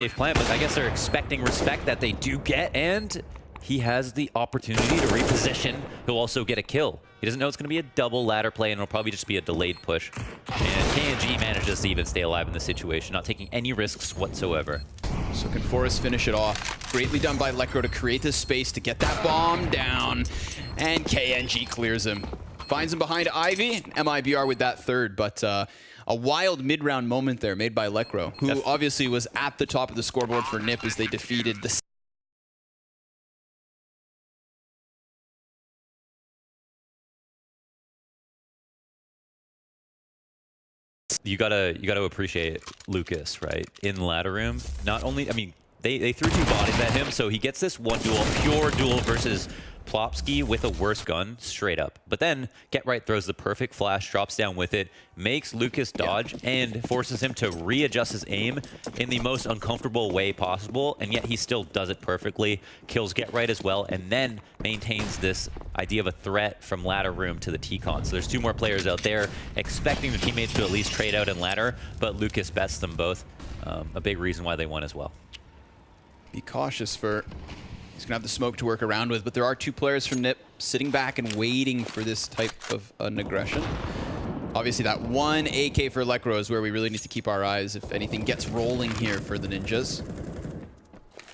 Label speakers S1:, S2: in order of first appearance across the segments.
S1: safe plan, but I guess they're expecting respect that they do get, and he has the opportunity to reposition. He'll also get a kill. He doesn't know it's going to be a double ladder play, and it'll probably just be a delayed push. And KNG manages to even stay alive in this situation, not taking any risks whatsoever.
S2: So can Forrest finish it off? Greatly done by Lekro to create this space to get that bomb down. And KNG clears him. Finds him behind Ivy. MIBR with that third, but a wild mid-round moment there made by Lekro, who obviously was at the top of the scoreboard for Nip as they defeated the...
S1: You gotta appreciate Lucas, right? In the ladder room, not only, I mean, they threw two bodies at him, so he gets this one duel, pure duel versus Plopsky with a worse gun, straight up. But then Get Right throws the perfect flash, drops down with it, makes Lucas dodge, and forces him to readjust his aim in the most uncomfortable way possible, and yet he still does it perfectly, kills Get Right as well, and then maintains this idea of a threat from ladder room to the T-Con. So there's two more players out there expecting the teammates to at least trade out in ladder, but Lucas bets them both. A big reason why they won as well.
S2: Be cautious for... He's going to have the smoke to work around with, but there are two players from Nip sitting back and waiting for this type of an aggression. Obviously, that one AK for Lekro is where we really need to keep our eyes if anything gets rolling here for the Ninjas.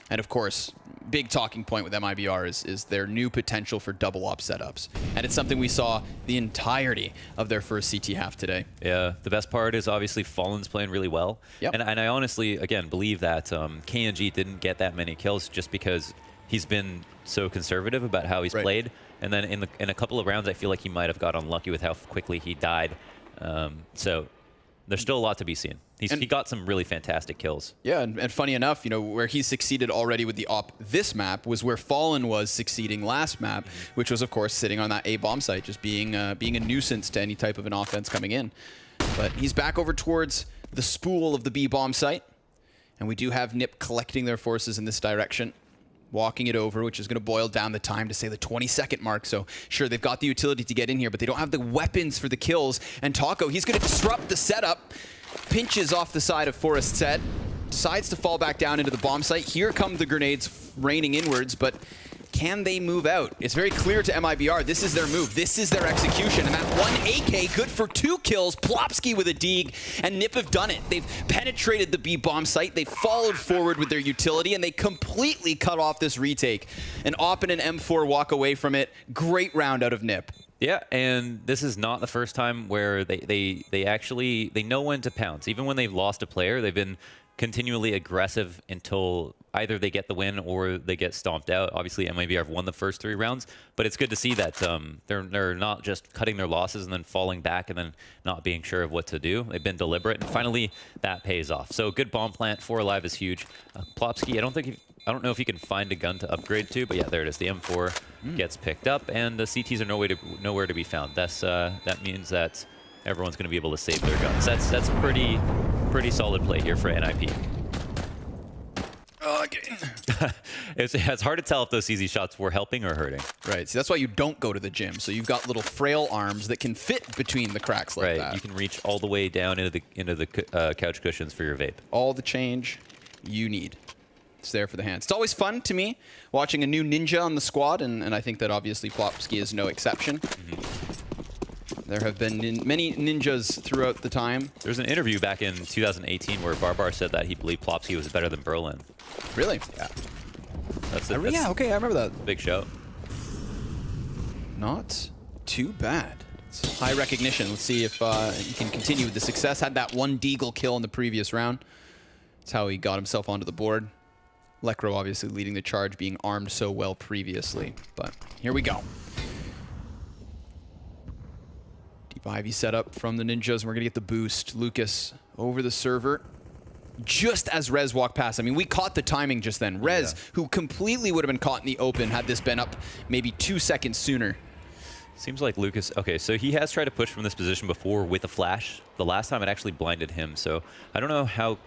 S2: And of course, big talking point with MIBR is their new potential for double op setups. And it's something we saw the entirety of their first CT half today.
S1: Yeah, the best part is obviously Fallen's playing really well.
S2: Yep.
S1: And I honestly, again, believe that KNG didn't get that many kills just because he's been so conservative about how he's played. And then in a couple of rounds, I feel like he might have got unlucky with how quickly he died. So there's still a lot to be seen. He got some really fantastic kills. Yeah,
S2: and funny enough, you know, where he succeeded already with the op this map was where Fallen was succeeding last map, which was, of course, sitting on that A bomb site, just being a nuisance to any type of an offense coming in. But he's back over towards the spool of the B bomb site. And we do have Nip collecting their forces in this direction, walking it over, which is going to boil down the time to, say, the 20-second mark. So, sure, they've got the utility to get in here, but they don't have the weapons for the kills. And Taco, he's going to disrupt the setup, pinches off the side of Forrest's head, decides to fall back down into the bomb site. Here come the grenades raining inwards, but can they move out? It's very clear to MIBR, this is their move, this is their execution, and that one AK, good for 2 kills, Plopsky with a Deeg, and Nip have done it. They've penetrated the B bomb site, they followed forward with their utility, and they completely cut off this retake. And Op and an M4 walk away from it. Great round out of Nip.
S1: Yeah, and this is not the first time where they actually know when to pounce. Even when they've lost a player, they've been continually aggressive until either they get the win or they get stomped out. Obviously, MIBR have won the first 3 rounds, but it's good to see that they're not just cutting their losses and then falling back and then not being sure of what to do. They've been deliberate, and finally that pays off. So good bomb plant, 4 alive is huge. Plopsky, I don't know if he can find a gun to upgrade to, but yeah, there it is. The M4 gets picked up, and the CTs are nowhere to be found. That means that everyone's going to be able to save their guns. That's a pretty solid play here for NIP.
S2: Okay.
S1: It's hard to tell if those CZ shots were helping or hurting.
S2: Right. See, that's why you don't go to the gym. So you've got little frail arms that can fit between the cracks like that.
S1: You can reach all the way down into the couch cushions for your vape.
S2: All the change you need. It's there for the hands. It's always fun to me watching a new ninja on the squad, and I think that obviously Plopsky is no exception. There have been many ninjas throughout the time.
S1: There's an interview back in 2018 where Barbar said that he believed Plopsky was better than Berlin.
S2: Really?
S1: Yeah.
S2: Yeah, okay, I remember that.
S1: Big show.
S2: Not too bad. It's high recognition. Let's see if he can continue with the success. Had that one Deagle kill in the previous round. That's how he got himself onto the board. Lekro obviously leading the charge, being armed so well previously. But here we go. Deep Ivy set up from the Ninjas, and we're going to get the boost. Lucas over the server. Just as Rez walked past. I mean, we caught the timing just then. Rez, who completely would have been caught in the open had this been up maybe 2 seconds sooner.
S1: Seems like Lucas... Okay, so he has tried to push from this position before with a flash. The last time it actually blinded him, so I don't know how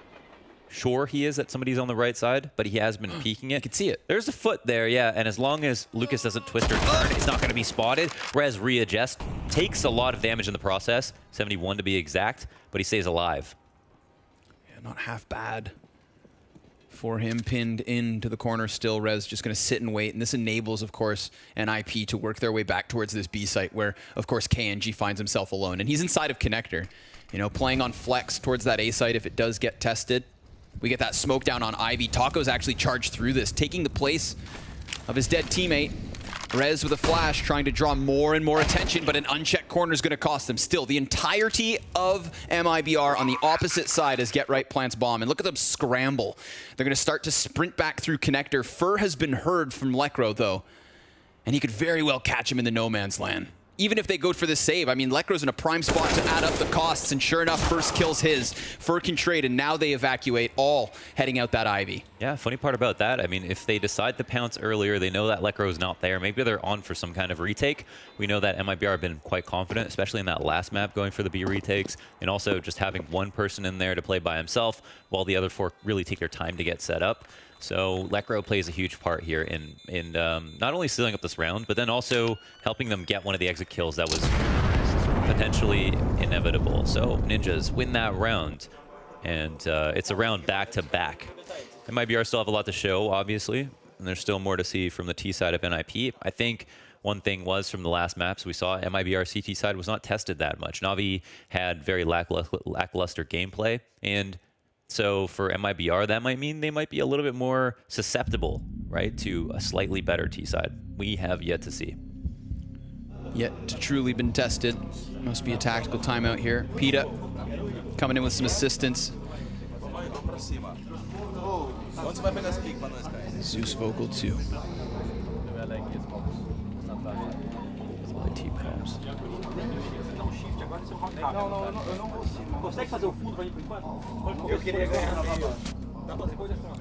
S1: sure he is that somebody's on the right side, but he has been peeking it.
S2: You can see it.
S1: There's a foot there, yeah, and as long as Lucas doesn't twist or turn, it's not going to be spotted. Rez readjusts, takes a lot of damage in the process, 71 to be exact, but he stays alive.
S2: Yeah, not half bad for him pinned into the corner still. Rez just going to sit and wait, and this enables, of course, NIP to work their way back towards this B site where, of course, KNG finds himself alone. And he's inside of Connector, you know, playing on flex towards that A site if it does get tested. We get that smoke down on Ivy. Taco's actually charged through this, taking the place of his dead teammate. Rez with a flash, trying to draw more and more attention, but an unchecked corner is going to cost them. Still, the entirety of MIBR on the opposite side as Get Right plants bomb. And look at them scramble. They're going to start to sprint back through Connector. Fur has been heard from Lekro, though, and he could very well catch him in the no man's land. Even if they go for the save, I mean, Lekro's in a prime spot to add up the costs, and sure enough, first kills his. Fur can trade, and now they evacuate, all heading out that Ivy.
S1: Yeah, funny part about that, I mean, if they decide to pounce earlier, they know that Lekro's not there. Maybe they're on for some kind of retake. We know that MIBR have been quite confident, especially in that last map, going for the B retakes, and also just having one person in there to play by himself, while the other four really take their time to get set up. So Lekro plays a huge part here in not only sealing up this round, but then also helping them get one of the exit kills that was potentially inevitable. So Ninjas win that round, and it's a round back-to-back. MIBR still have a lot to show, obviously, and there's still more to see from the T side of NIP. I think one thing was from the last maps we saw, MIBR CT side was not tested that much. Navi had very lackluster gameplay, and so for MIBR, that might mean they might be a little bit more susceptible, right, to a slightly better T side. We have yet to see.
S2: Yet to truly been tested. Must be a tactical timeout here. Pita coming in with some assistance. Zeus Vocal 2.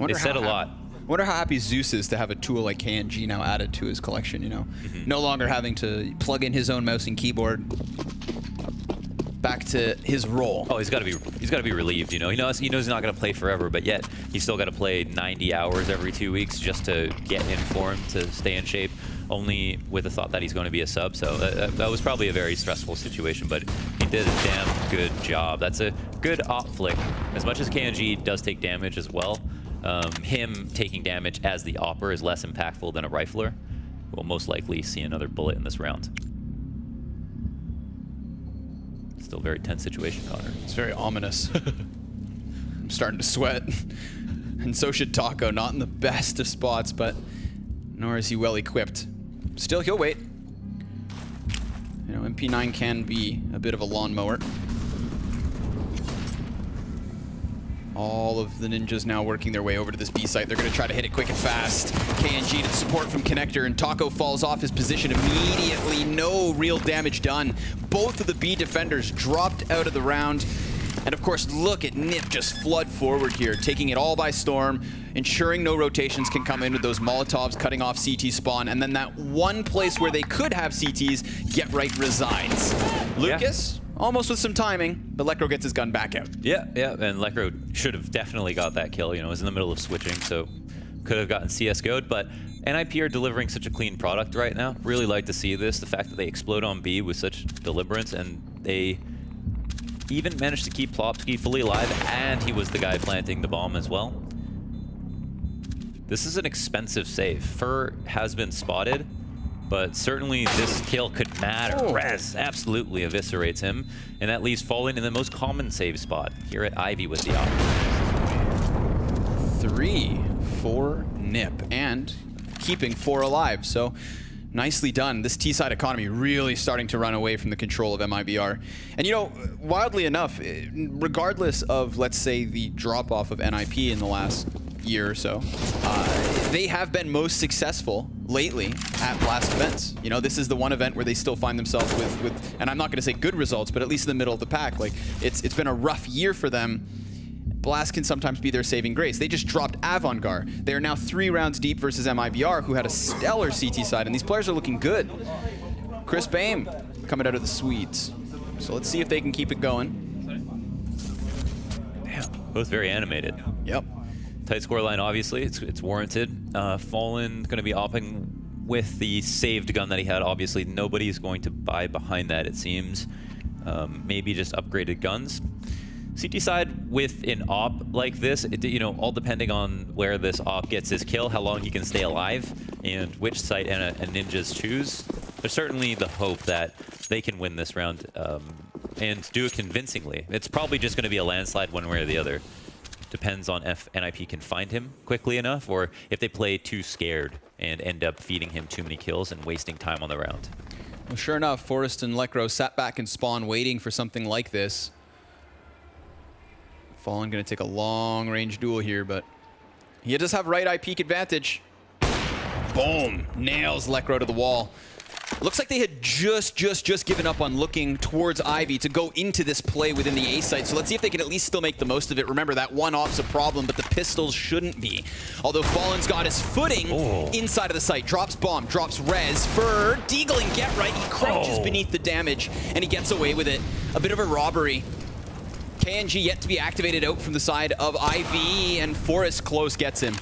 S1: They said a lot.
S2: Wonder how happy Zeus is to have a tool like KNG now added to his collection, you know? No longer having to plug in his own mouse and keyboard. Back to his role.
S1: Oh, he's got to be relieved, you know. He knows he's not going to play forever, but yet he's still got to play 90 hours every 2 weeks just to get in form, to stay in shape, only with the thought that he's going to be a sub. So that was probably a very stressful situation, but he did a damn good job. That's a good op flick. As much as KNG does take damage as well, him taking damage as the opper is less impactful than a rifler. We'll most likely see another bullet in this round. Still a very tense situation, Connor.
S2: It's very ominous. I'm starting to sweat. And so should Taco. Not in the best of spots, but nor is he well equipped. Still, he'll wait. You know, MP9 can be a bit of a lawnmower. All of the Ninjas now working their way over to this B site. They're going to try to hit it quick and fast. KNG to support from Connector, and Taco falls off his position immediately. No real damage done. Both of the B defenders dropped out of the round. And of course, look at Nip just flood forward here, taking it all by storm, ensuring no rotations can come in with those Molotovs, cutting off CT spawn, and then that one place where they could have CTs, Get Right resigns. Lucas? Almost with some timing, but Lekro gets his gun back out.
S1: Yeah, and Lekro should have definitely got that kill. You know, was in the middle of switching, so could have gotten CSGO'd, but NIP are delivering such a clean product right now. Really like to see this. The fact that they explode on B with such deliberance, and they even managed to keep Plopsky fully alive, and he was the guy planting the bomb as well. This is an expensive save. Fur has been spotted, but certainly this kill could matter. Rez absolutely eviscerates him, and that leaves Fallen in the most common save spot here at Ivy with the op.
S2: 3 for Nip, and keeping 4 alive, so nicely done. This T-side economy really starting to run away from the control of MIBR. And you know, wildly enough, regardless of, let's say, the drop-off of NIP in the last year or so, they have been most successful lately at blast events. You know, this is the one event where they still find themselves with and I'm not going to say good results, but at least in the middle of the pack. Like, it's been a rough year for them. Blast can sometimes be their saving grace. They just dropped Avantgar. They are now 3 rounds deep versus MIBR, who had a stellar CT side, and these players are looking good. Chris Bame coming out of the Swedes. So let's see if they can keep it going.
S1: Damn, both very animated.
S2: Yep.
S1: Tight scoreline, obviously, it's warranted. Fallen going to be opping with the saved gun that he had. Obviously, nobody's going to buy behind that, it seems. Maybe just upgraded guns. CT side, with an op like this, you know, all depending on where this op gets his kill, how long he can stay alive, and which site and ninjas choose, there's certainly the hope that they can win this round and do it convincingly. It's probably just going to be a landslide one way or the other. Depends on if NIP can find him quickly enough, or if they play too scared and end up feeding him too many kills and wasting time on the round.
S2: Well, sure enough, Forrest and Lekro sat back in spawn waiting for something like this. Fallen going to take a long-range duel here, but he does have right eye peek advantage. Boom! Nails Lekro to the wall. Looks like they had just given up on looking towards Ivy to go into this play within the A site. So let's see if they can at least still make the most of it. Remember, that one off's a problem, but the pistols shouldn't be. Although Fallen's got his footing inside of the site. Drops bomb, drops res for Deagle and Get Right. He crouches beneath the damage, and he gets away with it. A bit of a robbery. KNG yet to be activated out from the side of Ivy, and Forrest close gets him.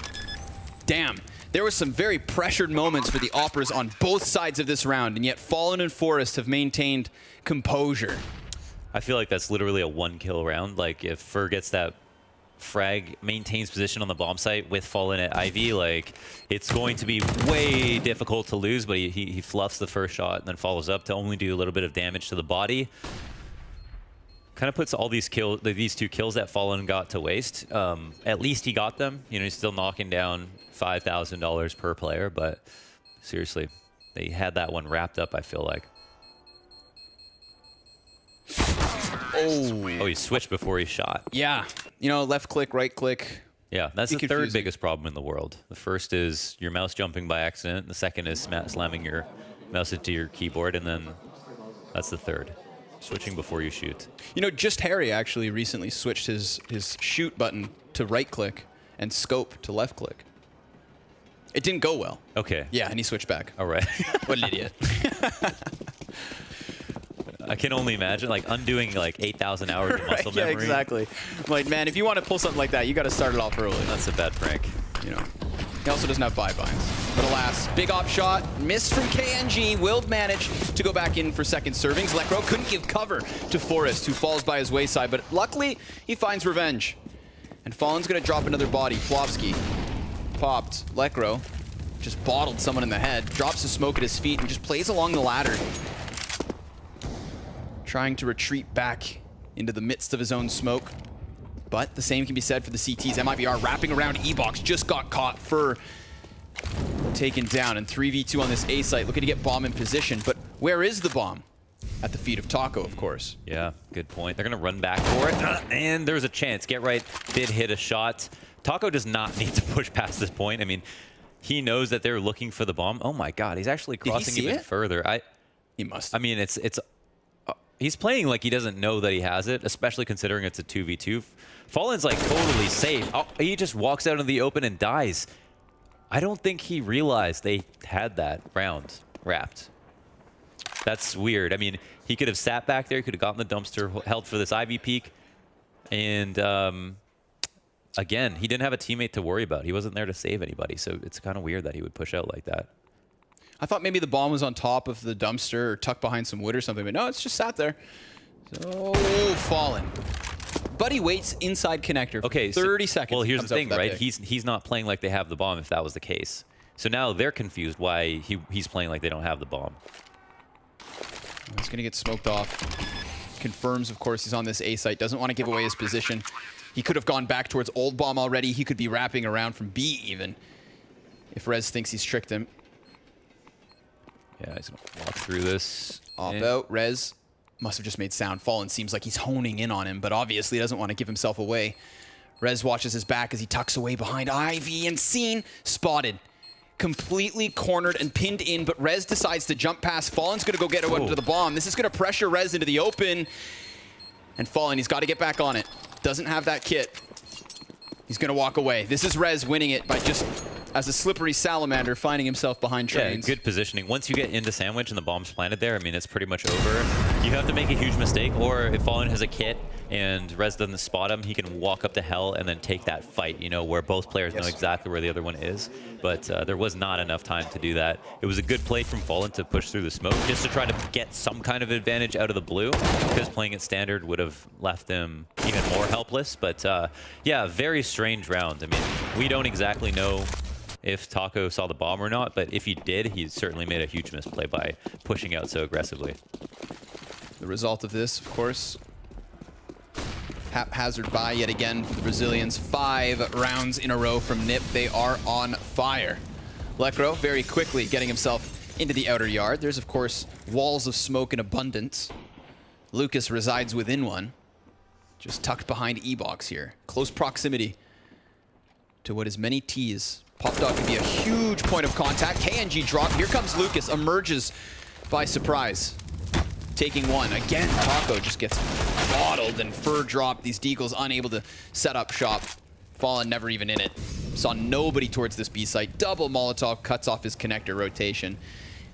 S2: Damn. There were some very pressured moments for the Operas on both sides of this round, and yet Fallen and Forrest have maintained composure.
S1: I feel like that's literally a one-kill round. Like, if Fur gets that frag, maintains position on the bomb site with Fallen at Ivy, like, it's going to be way difficult to lose, but he fluffs the first shot and then follows up to only do a little bit of damage to the body. Kind of puts all these two kills that Fallen got to waste. At least he got them. You know, he's still knocking down $5,000 per player, but seriously, they had that one wrapped up, I feel like. Oh, he switched before he shot.
S2: Yeah. You know, left click, right click.
S1: Yeah, that's the third biggest problem in the world. The first is your mouse jumping by accident. The second is slamming your mouse into your keyboard, and then that's the third. Switching before you shoot. You
S2: know, Just Harry actually recently switched his shoot button to right click and scope to left click. It didn't go well.
S1: Okay.
S2: Yeah, and he switched back.
S1: All right.
S2: What an idiot.
S1: I can only imagine, like, undoing, like, 8,000 hours of muscle memory.
S2: Yeah, exactly. Like, man, if you want to pull something like that, you got to start it off early.
S1: That's a bad prank.
S2: You know. He also doesn't have buy-binds. But alas, big op shot, missed from KNG, will manage to go back in for second servings. Lekro couldn't give cover to Forrest, who falls by his wayside, but luckily, he finds revenge. And Fallen's going to drop another body. Plofsky popped. Lekro just bottled someone in the head, drops the smoke at his feet, and just plays along the ladder. Trying to retreat back into the midst of his own smoke. But the same can be said for the CTs. MIBR wrapping around E-Box, just got caught. Fur taken down, and 3v2 on this A site, looking to get bomb in position. But where is the bomb? At the feet of Taco, of course.
S1: Yeah, good point. They're going to run back for it, and there's a chance. Get Right did hit a shot. Taco does not need to push past this point. I mean, he knows that they're looking for the bomb. Oh my God, he's actually crossing even further.
S2: He must.
S1: I mean, he's playing like he doesn't know that he has it, especially considering it's a 2v2. Fallen's like totally safe. Oh, he just walks out in the open and dies. I don't think he realized they had that round wrapped. That's weird. I mean, he could have sat back there, he could have gotten the dumpster, held for this Ivy peek, and again, he didn't have a teammate to worry about. He wasn't there to save anybody, so it's kind of weird that he would push out like that.
S2: I thought maybe the bomb was on top of the dumpster or tucked behind some wood or something, but no, it's just sat there. So, Fallen. But he waits inside connector for 30 seconds.
S1: Well, here's the thing, right? He's not playing like they have the bomb if that was the case. So now they're confused why he's playing like they don't have the bomb.
S2: He's going to get smoked off. Confirms, of course, he's on this A site. Doesn't want to give away his position. He could have gone back towards Old Bomb already. He could be wrapping around from B even. If Rez thinks he's tricked him.
S1: Yeah, he's going to walk through this.
S2: Off out. Rez must have just made sound. Fallen seems like he's honing in on him, but obviously doesn't want to give himself away. Rez watches his back as he tucks away behind Ivy, and seen. Spotted. Completely cornered and pinned in, but Rez decides to jump past. Fallen's going to go get under the bomb. This is going to pressure Rez into the open. And Fallen, he's got to get back on it. Doesn't have that kit. He's going to walk away. This is Rez winning it by just, as a slippery salamander, finding himself behind trains.
S1: Yeah, good positioning. Once you get into sandwich and the bomb's planted there, I mean, it's pretty much over. You have to make a huge mistake, or if Fallen has a kit and Rez doesn't spot him, he can walk up to Hell and then take that fight, you know, where both players know exactly where the other one is. But there was not enough time to do that. It was a good play from Fallen to push through the smoke, just to try to get some kind of advantage out of the blue, because playing it standard would have left him even more helpless. But yeah, very strange round. I mean, we don't exactly know if Taco saw the bomb or not, but if he did, he certainly made a huge misplay by pushing out so aggressively.
S2: The result of this, of course, haphazard buy yet again for the Brazilians. 5 rounds in a row from Nip. They are on fire. Lekro very quickly getting himself into the outer yard. There's, of course, walls of smoke in abundance. Lucas resides within one, just tucked behind E-Box here. Close proximity to what is many T's. Popdog could be a huge point of contact. KNG drop. Here comes Lucas. Emerges by surprise. Taking one. Again, Taco just gets bottled and fur drop. These Deagles unable to set up shop. Fallen never even in it. Saw nobody towards this B site. Double Molotov cuts off his connector rotation.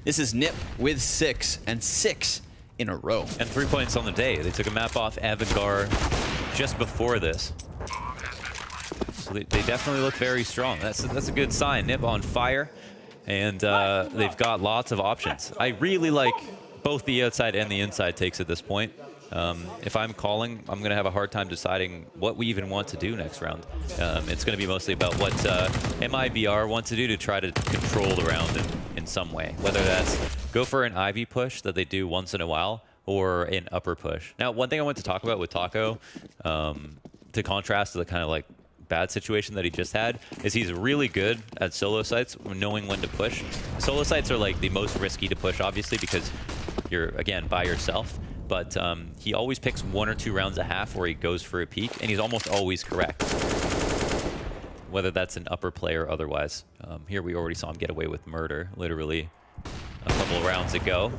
S2: This is Nip with 6, and 6 in a row.
S1: And 3 points on the day. They took a map off Avangar just before this. So they definitely look very strong. That's a good sign. Nip on fire, and they've got lots of options. I really like both the outside and the inside takes at this point. If I'm calling, I'm going to have a hard time deciding what we even want to do next round. It's going to be mostly about what MIBR wants to do to try to control the round in some way. Whether that's go for an Ivy push that they do once in a while, or an upper push. Now, one thing I want to talk about with Taco, to contrast to the kind of like bad situation that he just had, is he's really good at solo sites, knowing when to push. Solo sites are like the most risky to push, obviously, because you're, again, by yourself. But he always picks 1 or 2 rounds a half where he goes for a peek, and he's almost always correct, whether that's an upper play or otherwise. Here we already saw him get away with murder, literally a couple of rounds ago.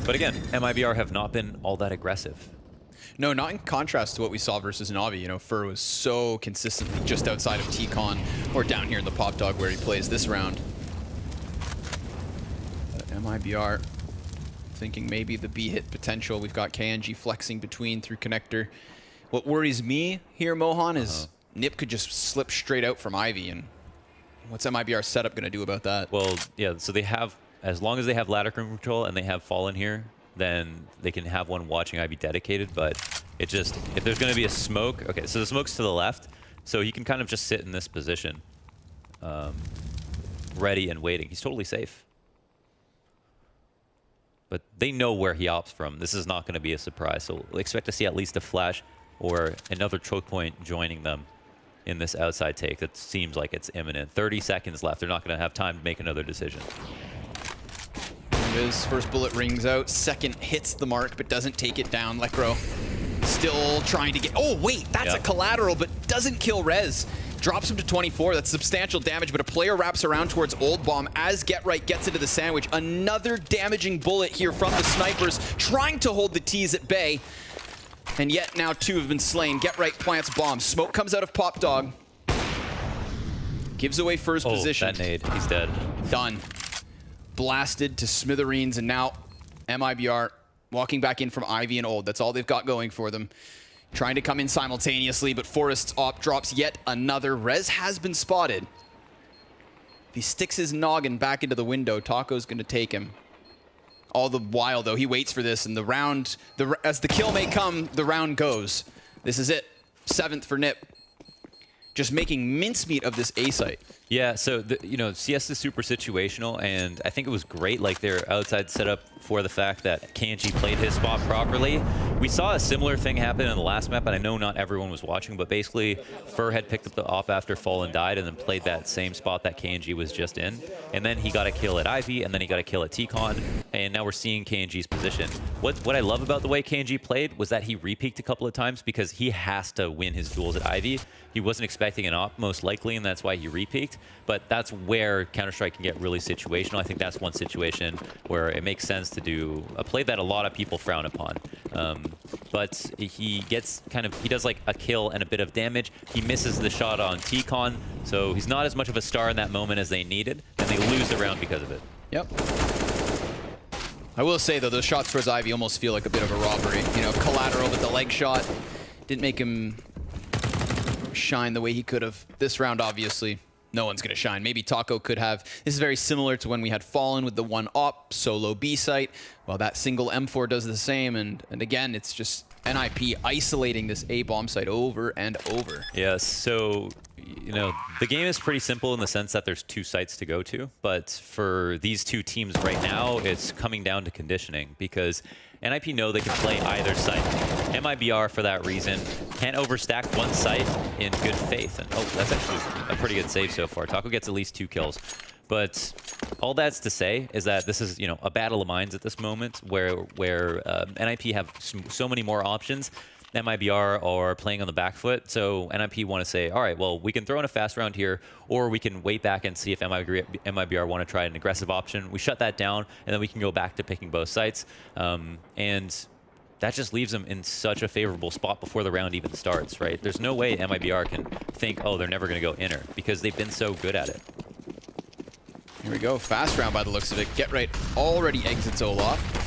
S1: But again, MIBR have not been all that aggressive.
S2: No, not in contrast to what we saw versus Navi. You know, Fur was so consistently just outside of T-Con, or down here in the Popdog where he plays this round. But MIBR thinking maybe the B-hit potential. We've got KNG flexing between through connector. What worries me here, Mohan, is Nip could just slip straight out from Ivy, and what's MIBR's setup going to do about that?
S1: Well, yeah, so they have, as long as they have ladder control and they have Fallen here, then they can have one watching Ivy dedicated, but it just, if there's going to be a smoke, okay, so the smoke's to the left, so he can kind of just sit in this position, ready and waiting. He's totally safe. But they know where he opts from. This is not going to be a surprise, so we'll expect to see at least a flash or another choke point joining them in this outside take. That seems like it's imminent. 30 seconds left. They're not going to have time to make another decision.
S2: His first bullet rings out. Second hits the mark, but doesn't take it down. Lekro still trying to get... Oh, wait, that's a collateral, but doesn't kill Rez. Drops him to 24. That's substantial damage, but a player wraps around towards Old Bomb as Get Right gets into the sandwich. Another damaging bullet here from the snipers, trying to hold the T's at bay. And yet now 2 have been slain. Get Right plants bomb. Smoke comes out of Popdog. Gives away first position.
S1: That nade. He's dead.
S2: Done. Blasted to smithereens, and now MIBR walking back in from Ivy and Old. That's all they've got going for them. Trying to come in simultaneously, but Forrest's op drops yet another. Rez has been spotted. If he sticks his noggin back into the window, Taco's going to take him. All the while, though, he waits for this, and the round, as the kill may come, the round goes. This is it. 7th for Nip. Just making mincemeat of this A site.
S1: Yeah, so, you know, CS is super situational, and I think it was great, like, their outside setup for the fact that KNG played his spot properly. We saw a similar thing happen in the last map, and I know not everyone was watching, but basically, Fur had picked up the op after Fallen died and then played that same spot that KNG was just in. And then he got a kill at Ivy, and then he got a kill at T-Con, and now we're seeing KNG's position. What I love about the way KNG played was that he re-peeked a couple of times because he has to win his duels at Ivy. He wasn't expecting an op, most likely, and that's why he re-peeked. But that's where Counter-Strike can get really situational. I think that's one situation where it makes sense to do a play that a lot of people frown upon. But he gets he does like a kill and a bit of damage. He misses the shot on T-Con, so he's not as much of a star in that moment as they needed, and they lose the round because of it.
S2: Yep. I will say, though, those shots towards Ivy almost feel like a bit of a robbery. You know, collateral with the leg shot. Didn't make him shine the way he could have. This round, obviously, no one's going to shine. Maybe Taco could have. This is very similar to when we had Fallen with the one op, solo B site. Well, that single M4 does the same. And again, it's just NIP isolating this A bomb site over and over.
S1: Yeah, so, you know, the game is pretty simple in the sense that there's 2 sites to go to. But for these 2 teams right now, it's coming down to conditioning because NIP know they can play either site. MIBR, for that reason, can't overstack one site in good faith. And, oh, that's actually a pretty good save so far. Taco gets at least 2 kills. But all that's to say is that this is, you know, a battle of minds at this moment where NIP have so many more options. MIBR are playing on the back foot, so NIP want to say, all right, well, we can throw in a fast round here, or we can wait back and see if MIBR want to try an aggressive option. We shut that down, and then we can go back to picking both sites. And that just leaves them in such a favorable spot before the round even starts, right? There's no way MIBR can think, oh, they're never going to go inner, because they've been so good at it.
S2: Here we go, fast round by the looks of it. Get Right already exits Olaf.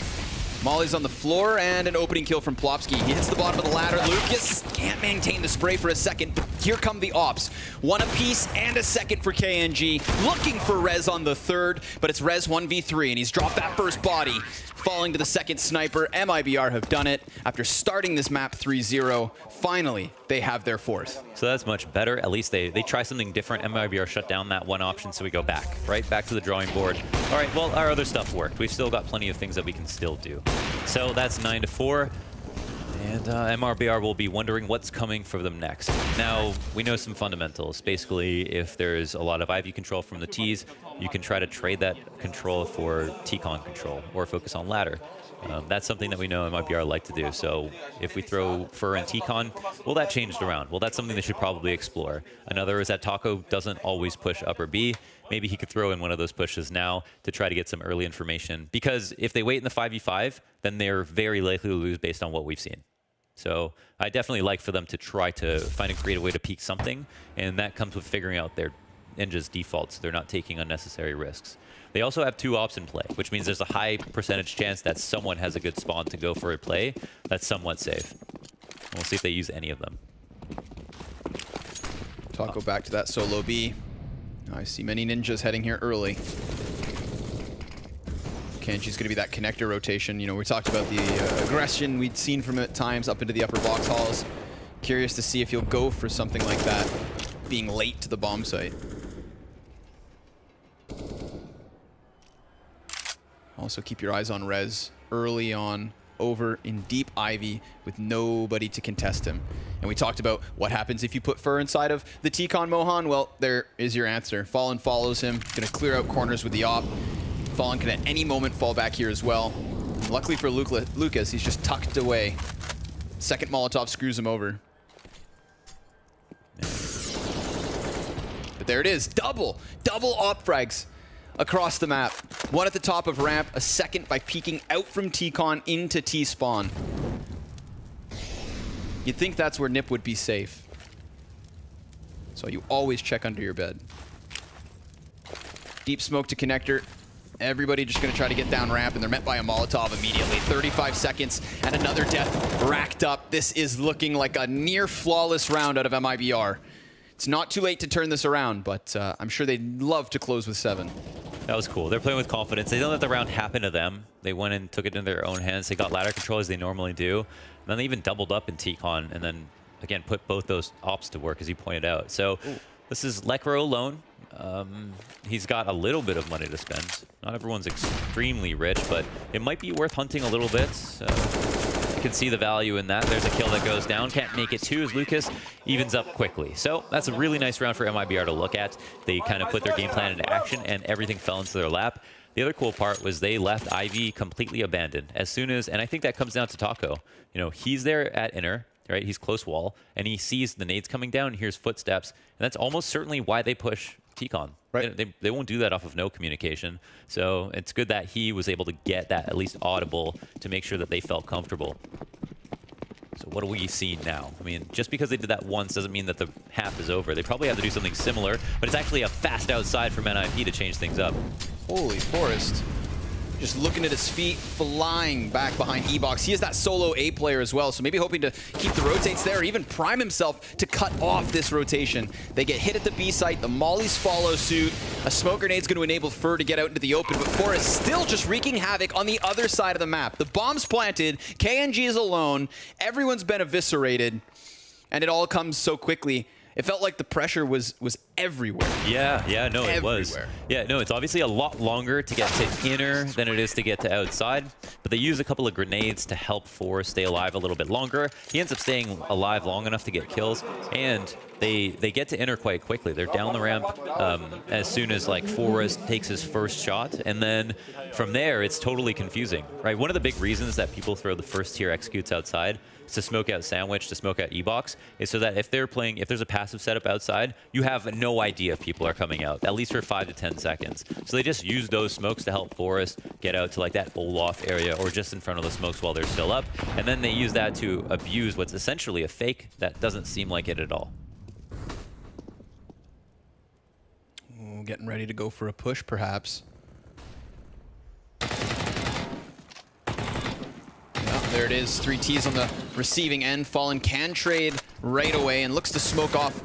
S2: Molly's on the floor, and an opening kill from Plopsky. He hits the bottom of the ladder. Lucas can't maintain the spray for a second, but here come the ops. One apiece and a second for KNG. Looking for Rez on the third, but it's Rez 1v3, and he's dropped that first body. Falling to the second sniper. MIBR have done it. After starting this map 3-0, finally, they have their 4th.
S1: So that's much better. At least they try something different. MIBR shut down that one option, so we go back, right? Back to the drawing board. All right, well, our other stuff worked. We've still got plenty of things that we can still do. So that's 9-4. And MRBR will be wondering what's coming for them next. Now, we know some fundamentals. Basically, if there's a lot of IV control from the Ts, you can try to trade that control for T-Con control or focus on ladder. That's something that we know MIBR like to do. So if we throw Fur and T-Con, will that change the round? Well, that's something they should probably explore. Another is that Taco doesn't always push upper B. Maybe he could throw in one of those pushes now to try to get some early information. Because if they wait in the 5v5, then they're very likely to lose based on what we've seen. So I definitely like for them to try to find a creative way to peak something, and that comes with figuring out their Ninja's defaults. They're not taking unnecessary risks. They also have 2 ops in play, which means there's a high percentage chance that someone has a good spawn to go for a play that's somewhat safe. We'll see if they use any of them.
S2: Taco back to that solo B. I see many ninjas heading here early. Kenji's going to be that connector rotation. You know, we talked about the aggression we'd seen from him at times up into the upper box halls. Curious to see if he'll go for something like that, being late to the bomb site. Also keep your eyes on Rez early on over in deep Ivy with nobody to contest him. And we talked about what happens if you put Fur inside of the T-Con Mohan. Well, there is your answer. Fallen follows him, going to clear out corners with the op. Fallen can at any moment fall back here as well. Luckily for Lucas, he's just tucked away. Second Molotov screws him over. But there it is, double op frags across the map. One at the top of ramp, a second by peeking out from T-Con into T-Spawn. You'd think that's where Nip would be safe. So you always check under your bed. Deep smoke to connector. Everybody just going to try to get down ramp, and they're met by a Molotov immediately. 35 seconds and another death racked up. This is looking like a near flawless round out of MIBR. It's not too late to turn this around, but I'm sure they'd love to close with 7.
S1: That was cool. They're playing with confidence. They don't let the round happen to them. They went and took it in their own hands. They got ladder control as they normally do. And then they even doubled up in T-Con and then, again, put both those ops to work, as you pointed out. So this is Lekro alone. He's got a little bit of money to spend. Not everyone's extremely rich, but it might be worth hunting a little bit. You can see the value in that. There's a kill that goes down. Can't make it 2 as Lucas evens up quickly. So that's a really nice round for MIBR to look at. They kind of put their game plan into action, and everything fell into their lap. The other cool part was they left Ivy completely abandoned. As soon as, and I think that comes down to Taco. You know, he's there at inner, right? He's close wall, and he sees the nades coming down and hears footsteps, and that's almost certainly why they push T-Con.
S2: Right.
S1: They won't do that off of no communication. So it's good that he was able to get that at least audible to make sure that they felt comfortable. So what do we see now? I mean, just because they did that once doesn't mean that the half is over. They probably have to do something similar, but it's actually a fast outside from NIP to change things up.
S2: Holy Forest. just looking at his feet, flying back behind E-Box. He is that solo A player as well, so maybe hoping to keep the rotates there, or even prime himself to cut off this rotation. They get hit at the B site, the mollies follow suit. A smoke grenade's going to enable Fur to get out into the open, but Forest still just wreaking havoc on the other side of the map. The bomb's planted, KNG is alone, everyone's been eviscerated, and it all comes so quickly. It felt like the pressure was everywhere.
S1: Yeah, no, it was.
S2: Everywhere.
S1: Yeah, no, it's obviously a lot longer to get to inner than it is to get to outside, but they use a couple of grenades to help Forrest stay alive a little bit longer. He ends up staying alive long enough to get kills, and they get to inner quite quickly. They're down the ramp as soon as like Forrest takes his first shot, and then from there it's totally confusing, right? One of the big reasons that people throw the first tier executes outside to smoke out Sandwich, to smoke out E-Box, is so that if there's a passive setup outside, you have no idea if people are coming out, at least for 5 to 10 seconds. So they just use those smokes to help Forrest get out to like that Olaf area or just in front of the smokes while they're still up. And then they use that to abuse what's essentially a fake that doesn't seem like it at all.
S2: Ooh, getting ready to go for a push, perhaps. There it is, 3 Ts on the receiving end. Fallen can trade right away and looks to smoke off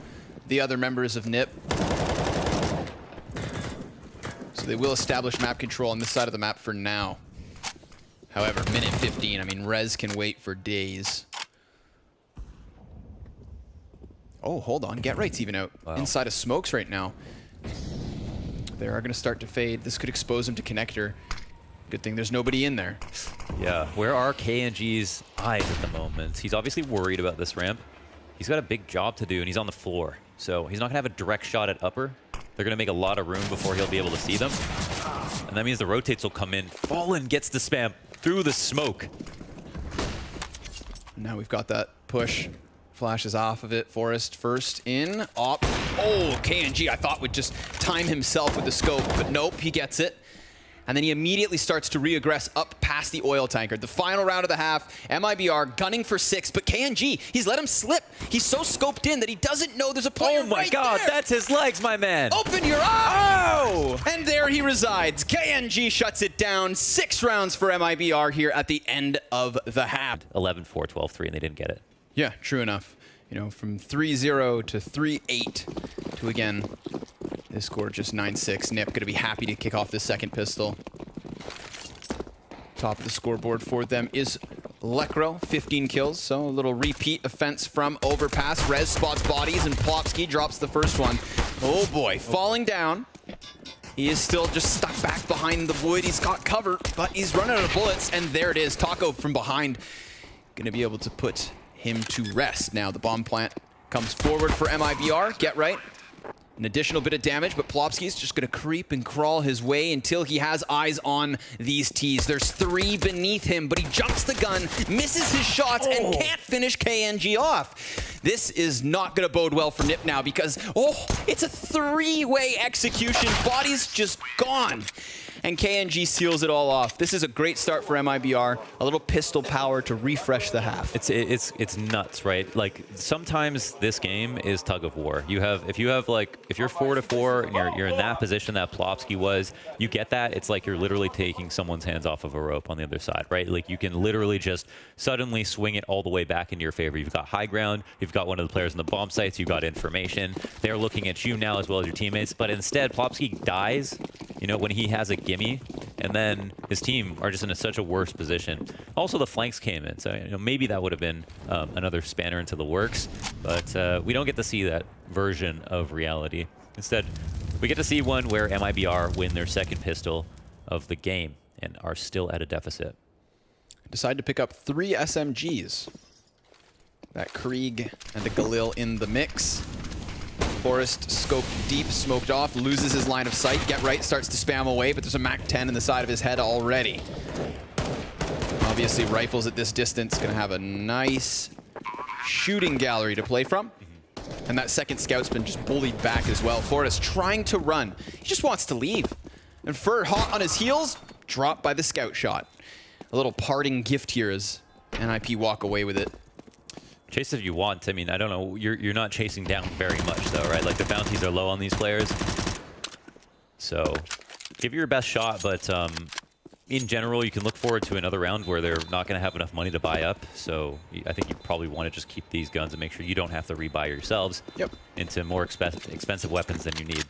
S2: the other members of NIP. So they will establish map control on this side of the map for now. However, minute 15, I mean, Rez can wait for days. Oh, hold on, Get Right's even out. Wow. Inside of smokes right now. They are gonna start to fade. This could expose him to connector. Good thing there's nobody in there.
S1: Yeah, where are KNG's eyes at the moment? He's obviously worried about this ramp. He's got a big job to do, and he's on the floor. So he's not going to have a direct shot at upper. They're going to make a lot of room before he'll be able to see them. And that means the rotates will come in. Fallen gets the spam through the smoke.
S2: Now we've got that push. Flashes off of it. Forrest first in. Op. Oh, KNG I thought would just time himself with the scope, but nope, he gets it. And then he immediately starts to re-aggress up past the oil tanker. The final round of the half, MIBR gunning for 6, but KNG, he's let him slip. He's so scoped in that he doesn't know there's a player right there.
S1: Oh my god, that's his legs, my man.
S2: Open your eyes! Oh! And there he resides. KNG shuts it down. 6 rounds for MIBR here at the end of the half.
S1: 11-4, 12-3, and they didn't get it.
S2: Yeah, true enough. You know, from 3-0 to 3-8 to, again, this score just 9-6. Nip going to be happy to kick off this second pistol. Top of the scoreboard for them is Lekro, 15 kills. So a little repeat offense from Overpass. Rez spots bodies and Plopsky drops the first one. Oh boy, falling down. He is still just stuck back behind the wood. He's got cover, but he's running out of bullets. And there it is, Taco from behind. Going to be able to put him to rest. Now the bomb plant comes forward for MIBR. Get right. An additional bit of damage, but Plopsky's just going to creep and crawl his way until he has eyes on these Ts. There's 3 beneath him, but he jumps the gun, misses his shots, and can't finish KNG off. This is not going to bode well for Nip now because, it's a 3-way execution. Body's just gone. And KNG seals it all off. This is a great start for MIBR. A little pistol power to refresh the half.
S1: It's nuts, right? Like sometimes this game is tug of war. If you're 4-4 and you're in that position that Plopsky was, you get that. It's like you're literally taking someone's hands off of a rope on the other side, right? Like you can literally just suddenly swing it all the way back into your favor. You've got high ground. You've got one of the players in the bomb sites. You've got information. They're looking at you now as well as your teammates. But instead, Plopsky dies, you know, when he has a gimme, and then his team are just in such a worse position. Also, the flanks came in, so you know, maybe that would have been another spanner into the works, but we don't get to see that version of reality. Instead, we get to see one where MIBR win their second pistol of the game and are still at a deficit.
S2: Decide to pick up 3 SMGs. That Krieg and the Galil in the mix. Forrest scoped deep, smoked off, loses his line of sight. Get right, starts to spam away, but there's a MAC-10 in the side of his head already. Obviously, rifles at this distance gonna have a nice shooting gallery to play from. And that second scout's been just bullied back as well. Forrest trying to run. He just wants to leave. And Fur hot on his heels, dropped by the scout shot. A little parting gift here as NIP walk away with it.
S1: Chase if you want. I mean, I don't know. You're not chasing down very much, though, right? Like, the bounties are low on these players. So, give it your best shot, but in general, you can look forward to another round where they're not going to have enough money to buy up. So I think you probably want to just keep these guns and make sure you don't have to rebuy yourselves into more expensive weapons than you need.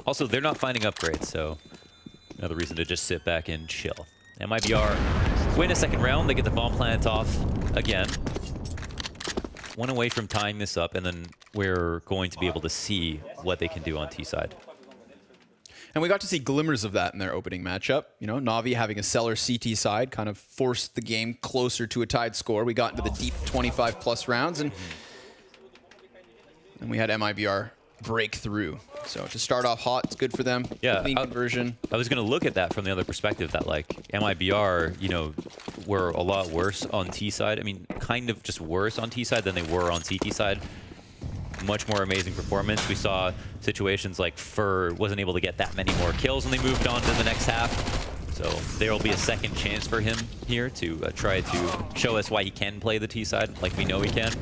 S1: Also, they're not finding upgrades, so another reason to just sit back and chill. MIBR win a second round. They get the bomb plant off again. One away from tying this up, and then we're going to be able to see what they can do on T side.
S2: And we got to see glimmers of that in their opening matchup. You know, Navi having a seller CT side kind of forced the game closer to a tied score. We got into the deep 25+ rounds, and we had MIBR break through. So to start off hot, it's good for them.
S1: Yeah,
S2: clean conversion.
S1: I was going to look at that from the other perspective, that like MIBR, you know, were a lot worse on T side. I mean, kind of just worse on T side than they were on CT side. Much more amazing performance. We saw situations like Fur wasn't able to get that many more kills when they moved on to the next half. So there will be a second chance for him here to try to show us why he can play the T side like we know he can.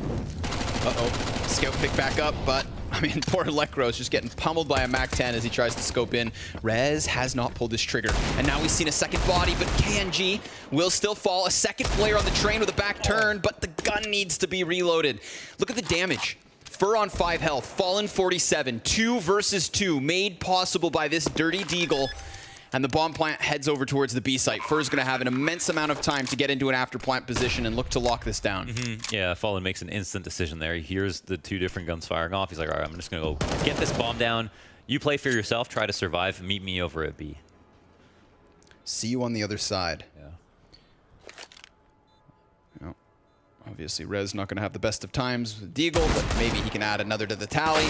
S2: Uh-oh. Scout pick back up, but I mean, poor Lekro's just getting pummeled by a MAC-10 as he tries to scope in. Rez has not pulled his trigger. And now we've seen a second body, but KNG will still fall. A second player on the train with a back turn, but the gun needs to be reloaded. Look at the damage. Fur on 5 health, Fallen 47, 2 versus 2, made possible by this dirty Deagle. And the bomb plant heads over towards the B site. Fur's going to have an immense amount of time to get into an after plant position and look to lock this down.
S1: Yeah, Fallen makes an instant decision there. He hears the 2 different guns firing off. He's like, all right, I'm just going to go get this bomb down. You play for yourself, try to survive, meet me over at B.
S2: See you on the other side.
S1: Yeah.
S2: Obviously, Rez not going to have the best of times with Deagle, but maybe he can add another to the tally.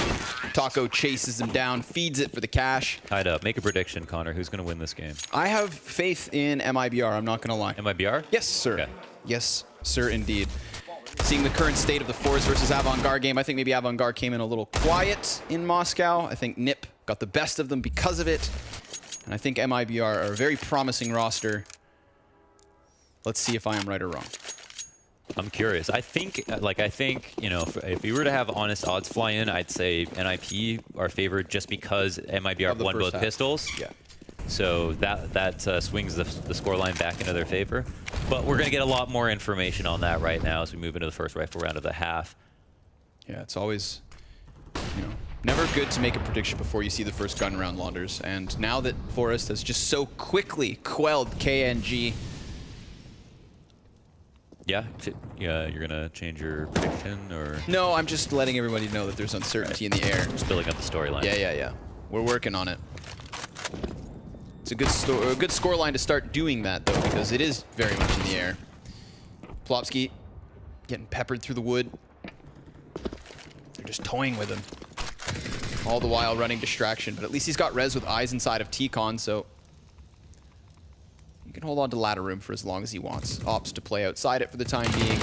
S2: Taco chases him down, feeds it for the cash.
S1: Tied up. Make a prediction, Connor. Who's going to win this game?
S2: I have faith in MIBR, I'm not going to lie.
S1: MIBR?
S2: Yes, sir.
S1: Okay.
S2: Yes, sir, indeed. Seeing the current state of the Force versus Avant-Garde game, I think maybe Avant-Garde came in a little quiet in Moscow. I think Nip got the best of them because of it. And I think MIBR are a very promising roster. Let's see if I am right or wrong.
S1: I'm curious. I think, you know, if we were to have honest odds fly in, I'd say NIP are favored just because MIBR won both pistols.
S2: Yeah.
S1: So that swings the scoreline back into their favor. But we're going to get a lot more information on that right now as we move into the first rifle round of the half.
S2: Yeah, it's always, you know, never good to make a prediction before you see the first gun round, Launders. And now that Forest has just so quickly quelled KNG.
S1: Yeah, you're gonna change your prediction, or
S2: no? I'm just letting everybody know that there's uncertainty in the air.
S1: Just building up the storyline.
S2: Yeah. We're working on it. It's a good score line to start doing that though, because it is very much in the air. Plopsky getting peppered through the wood. They're just toying with him, all the while running distraction. But at least he's got Rez with eyes inside of T-Con, so he can hold on to ladder room for as long as he wants. Opts to play outside it for the time being.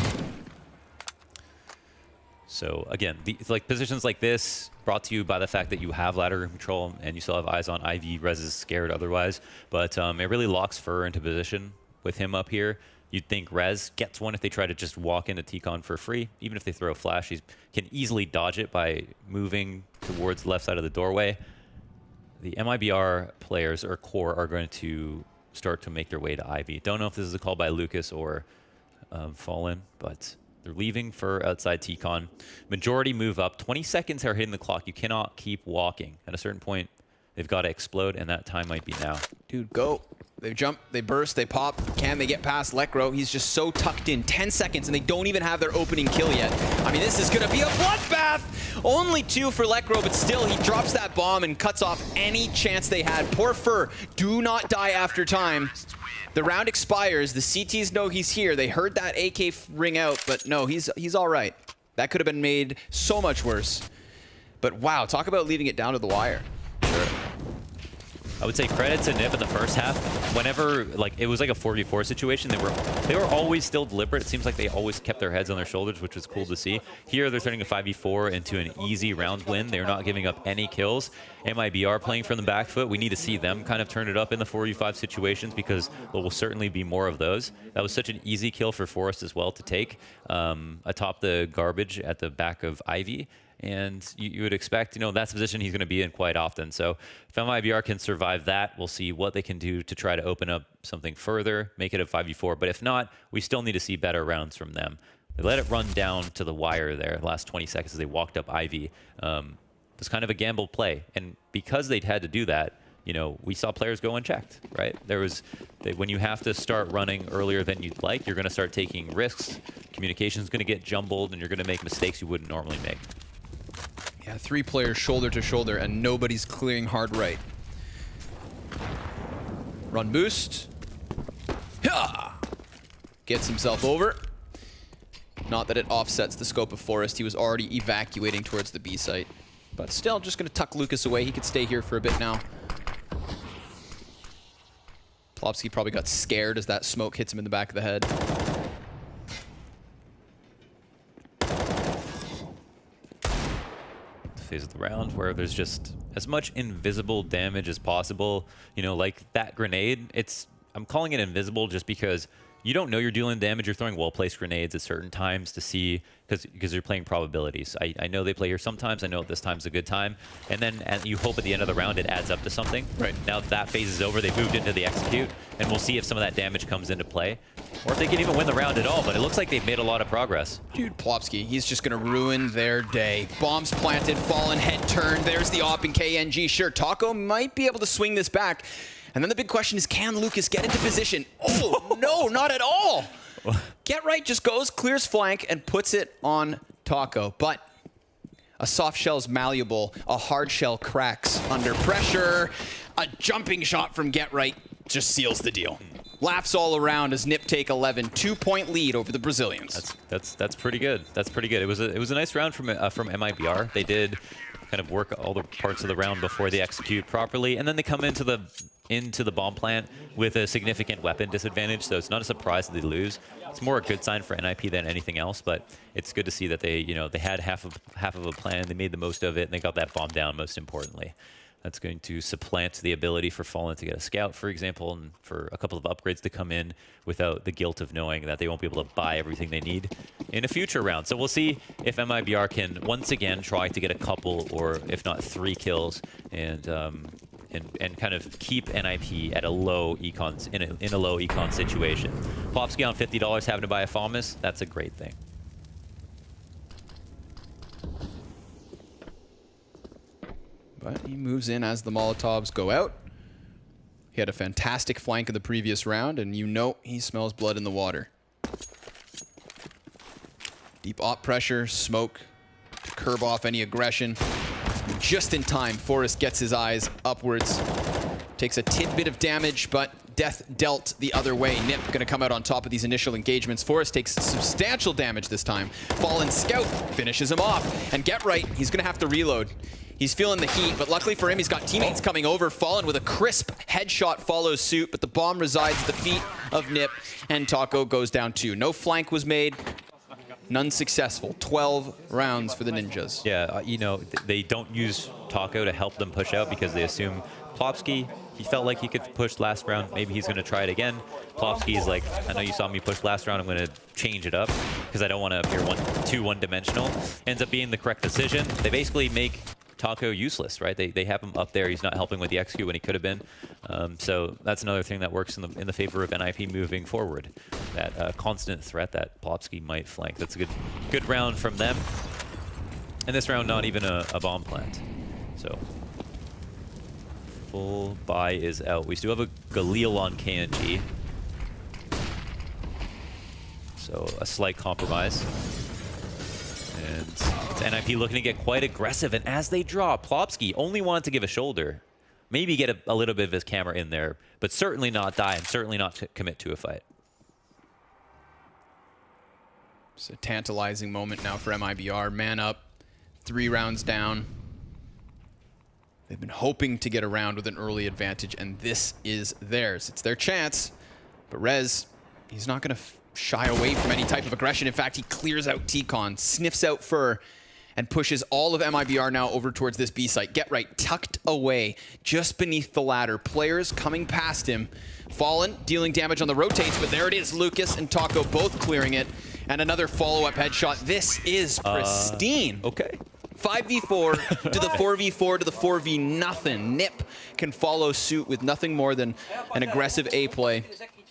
S1: So again, like positions like this brought to you by the fact that you have ladder room control and you still have eyes on Ivy. Rez is scared otherwise, but it really locks Fur into position with him up here. You'd think Rez gets one if they try to just walk into T-Con for free. Even if they throw a flash, he can easily dodge it by moving towards the left side of the doorway. The MIBR players or core are going to start to make their way to Ivy. Don't know if this is a call by Lucas or Fallen, but they're leaving for outside T-Con. Majority move up. 20 seconds are hitting the clock. You cannot keep walking. At a certain point, they've got to explode, and that time might be now.
S2: Dude, go. They jump, they burst, they pop. Can they get past Lekro? He's just so tucked in. 10 seconds, and they don't even have their opening kill yet. I mean, this is going to be a bloodbath. Only 2 for Lekro, but still, he drops that bomb and cuts off any chance they had. Poor Fur. Do not die after time. The round expires. The CTs know he's here. They heard that AK ring out, but no, he's all right. That could have been made so much worse. But wow, talk about leaving it down to the wire.
S1: Sure. I would say credit to Nip in the first half. Whenever it was like a 4v4 situation, they were always still deliberate. It seems like they always kept their heads on their shoulders, which was cool to see. Here they're turning a 5v4 into an easy round win. They're not giving up any kills. MIBR playing from the back foot. We need to see them kind of turn it up in the 4v5 situations because there will certainly be more of those. That was such an easy kill for Forest as well to take atop the garbage at the back of Ivy. and you would expect, that's the position he's going to be in quite often. So if MIBR can survive that, we'll see what they can do to try to open up something further, make it a 5v4. But if not, we still need to see better rounds from them. They let it run down to the wire there last 20 seconds as they walked up Ivy. It was kind of a gamble play. And because they'd had to do that, we saw players go unchecked, right? When you have to start running earlier than you'd like, you're going to start taking risks. Communication's going to get jumbled, and you're going to make mistakes you wouldn't normally make.
S2: Yeah, 3 players shoulder to shoulder, and nobody's clearing hard right. Run boost. Yeah! Gets himself over. Not that it offsets the scope of Forest. He was already evacuating towards the B site. But still, just going to tuck Lucas away. He could stay here for a bit now. Plopsky probably got scared as that smoke hits him in the back of the head.
S1: Phase of the round where there's just as much invisible damage as possible. Like that grenade, I'm calling it invisible just because you don't know you're dealing damage. You're throwing well-placed grenades at certain times to see, because you're playing probabilities. I know they play here sometimes. I know this time's a good time. And then you hope at the end of the round it adds up to something.
S2: Right.
S1: Now that phase is over, they moved into the execute, and we'll see if some of that damage comes into play. Or if they can even win the round at all, but it looks like they've made a lot of progress.
S2: Dude, Plopsky, he's just going to ruin their day. Bombs planted, Fallen head turned. There's the op in KNG. Sure, Taco might be able to swing this back. And then the big question is, can Lucas get into position? Oh, no, not at all. Get Right just goes, clears flank, and puts it on Taco. But a soft shell's malleable. A hard shell cracks under pressure. A jumping shot from Get Right just seals the deal. Laughs all around as Nip take 11. 2-point lead over the Brazilians.
S1: That's pretty good. That's pretty good. It was a nice round from MIBR. They did kind of work all the parts of the round before they execute properly, and then they come into the bomb plant with a significant weapon disadvantage. So it's not a surprise that they lose. It's more a good sign for NIP than anything else. But it's good to see that they had half of a plan. They made the most of it, and they got that bomb down. Most importantly. That's going to supplant the ability for Fallen to get a scout, for example, and for a couple of upgrades to come in without the guilt of knowing that they won't be able to buy everything they need in a future round. So we'll see if MIBR can once again try to get a couple, or if not 3 kills, and kind of keep NIP at a low econ in a low econ situation. Plopsky on $50 having to buy a FAMAS, that's a great thing.
S2: But he moves in as the Molotovs go out. He had a fantastic flank in the previous round, and he smells blood in the water. Deep op pressure, smoke to curb off any aggression. And just in time, Forrest gets his eyes upwards. Takes a tidbit of damage, but death dealt the other way. Nip going to come out on top of these initial engagements. Forrest takes substantial damage this time. Fallen Scout finishes him off. And Get Right, he's going to have to reload. He's feeling the heat, but luckily for him, he's got teammates coming over. Fallen with a crisp headshot follows suit, but the bomb resides at the feet of Nip, and Taco goes down 2. No flank was made. None successful. 12 rounds for the Ninjas.
S1: Yeah, they don't use Taco to help them push out because they assume Plopsky, he felt like he could push last round. Maybe he's going to try it again. Plopsky is like, I know you saw me push last round. I'm going to change it up because I don't want to appear too one-dimensional. Ends up being the correct decision. They basically make Taco useless, right? They have him up there. He's not helping with the execute when he could have been. So that's another thing that works in the favor of NIP moving forward. That constant threat that Plopsky might flank. That's a good round from them. And this round, not even a bomb plant. So full buy is out. We still have a Galil on KNG. So a slight compromise. And it's NIP looking to get quite aggressive. And as they draw, Plopsky only wanted to give a shoulder. Maybe get a little bit of his camera in there, but certainly not die and certainly not commit to a fight.
S2: It's a tantalizing moment now for MIBR. Man up, 3 rounds down. They've been hoping to get around with an early advantage, and this is theirs. It's their chance, but Rez, he's not going to shy away from any type of aggression. In fact, he clears out T-Con, sniffs out Fur, and pushes all of MIBR now over towards this B site. Get Right, tucked away, just beneath the ladder. Players coming past him. Fallen, dealing damage on the rotates, but there it is. Lucas and Taco both clearing it. And another follow-up headshot. This is pristine.
S1: Okay.
S2: 5v4 to the 4v4 to the 4v nothing. Nip can follow suit with nothing more than an aggressive A play.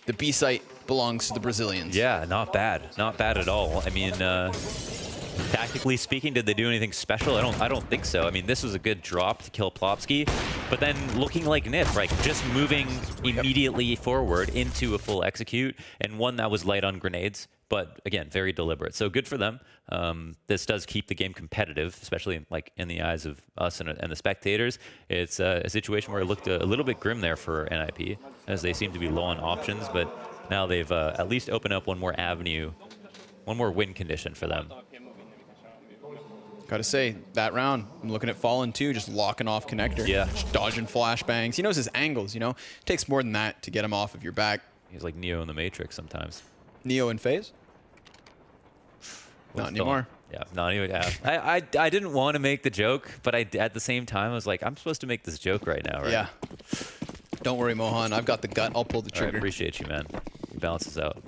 S2: The B site belongs to the Brazilians.
S1: Yeah, not bad. Not bad at all. I mean, tactically speaking, did they do anything special? I don't think so. I mean, this was a good drop to kill Plopsky, but then looking like Nip, right? Just moving immediately forward into a full execute, and one that was light on grenades, but again, very deliberate. So good for them. This does keep the game competitive, especially in the eyes of us and the spectators. It's a situation where it looked a little bit grim there for NIP, as they seem to be low on options, but now they've at least opened up one more avenue, one more win condition for them.
S2: Gotta say, that round, I'm looking at Fallen too, just locking off connector.
S1: Yeah.
S2: Just dodging flashbangs. He knows his angles, you know? It takes more than that to get him off of your back.
S1: He's like Neo in the Matrix sometimes.
S2: Neo in Faze? Not anymore.
S1: Yeah, not even. Yeah. I didn't want to make the joke, but at the same time, I was like, I'm supposed to make this joke right now, right?
S2: Yeah. Don't worry, Mohan. I've got the gut. I'll pull the trigger.
S1: I appreciate you, man. He balances out.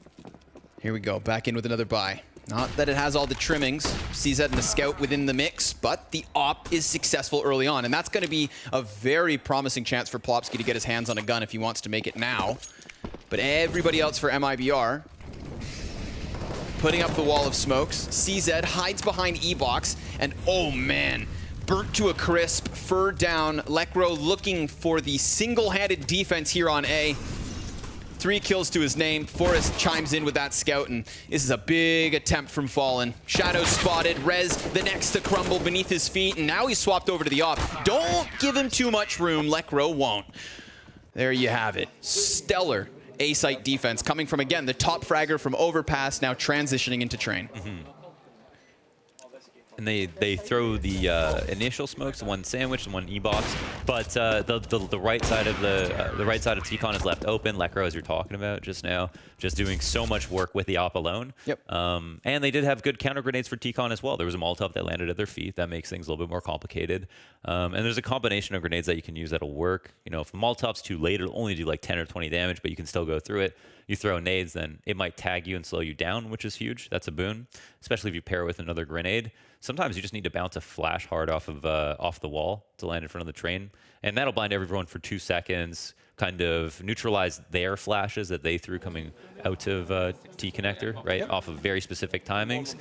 S2: Here we go. Back in with another buy. Not that it has all the trimmings. CZ and the scout within the mix, but the op is successful early on. And that's going to be a very promising chance for Plopsky to get his hands on a gun if he wants to make it now. But everybody else for MIBR putting up the wall of smokes. CZ hides behind E-Box, and oh man, burnt to a crisp, fur down. Lekro looking for the single-handed defense here on A. 3 kills to his name. Forrest chimes in with that scout, and this is a big attempt from Fallen. Shadow spotted, Rez the next to crumble beneath his feet, and now he's swapped over to the op. Don't give him too much room, Lekro won't. There you have it. Stellar A-site defense coming from, again, the top fragger from Overpass, now transitioning into Train.
S1: And they throw the initial smokes, one sandwich and one E-box, but the right side of the right side of T-Con is left open. Lekro, as you're talking about just now, just doing so much work with the op alone.
S2: Yep.
S1: And they did have good counter grenades for T-Con as well. There was a Molotov that landed at their feet. That makes things a little bit more complicated. And there's a combination of grenades that you can use that'll work. You know, if the Molotov's too late, it'll only do like 10 or 20 damage, but you can still go through it. You throw nades, then it might tag you and slow you down, which is huge. That's a boon, especially if you pair it with another grenade. Sometimes you just need to bounce a flash hard off the wall to land in front of the train, and that'll blind everyone for 2 seconds, kind of neutralize their flashes that they threw coming out of T-connector, right, off of very specific timings.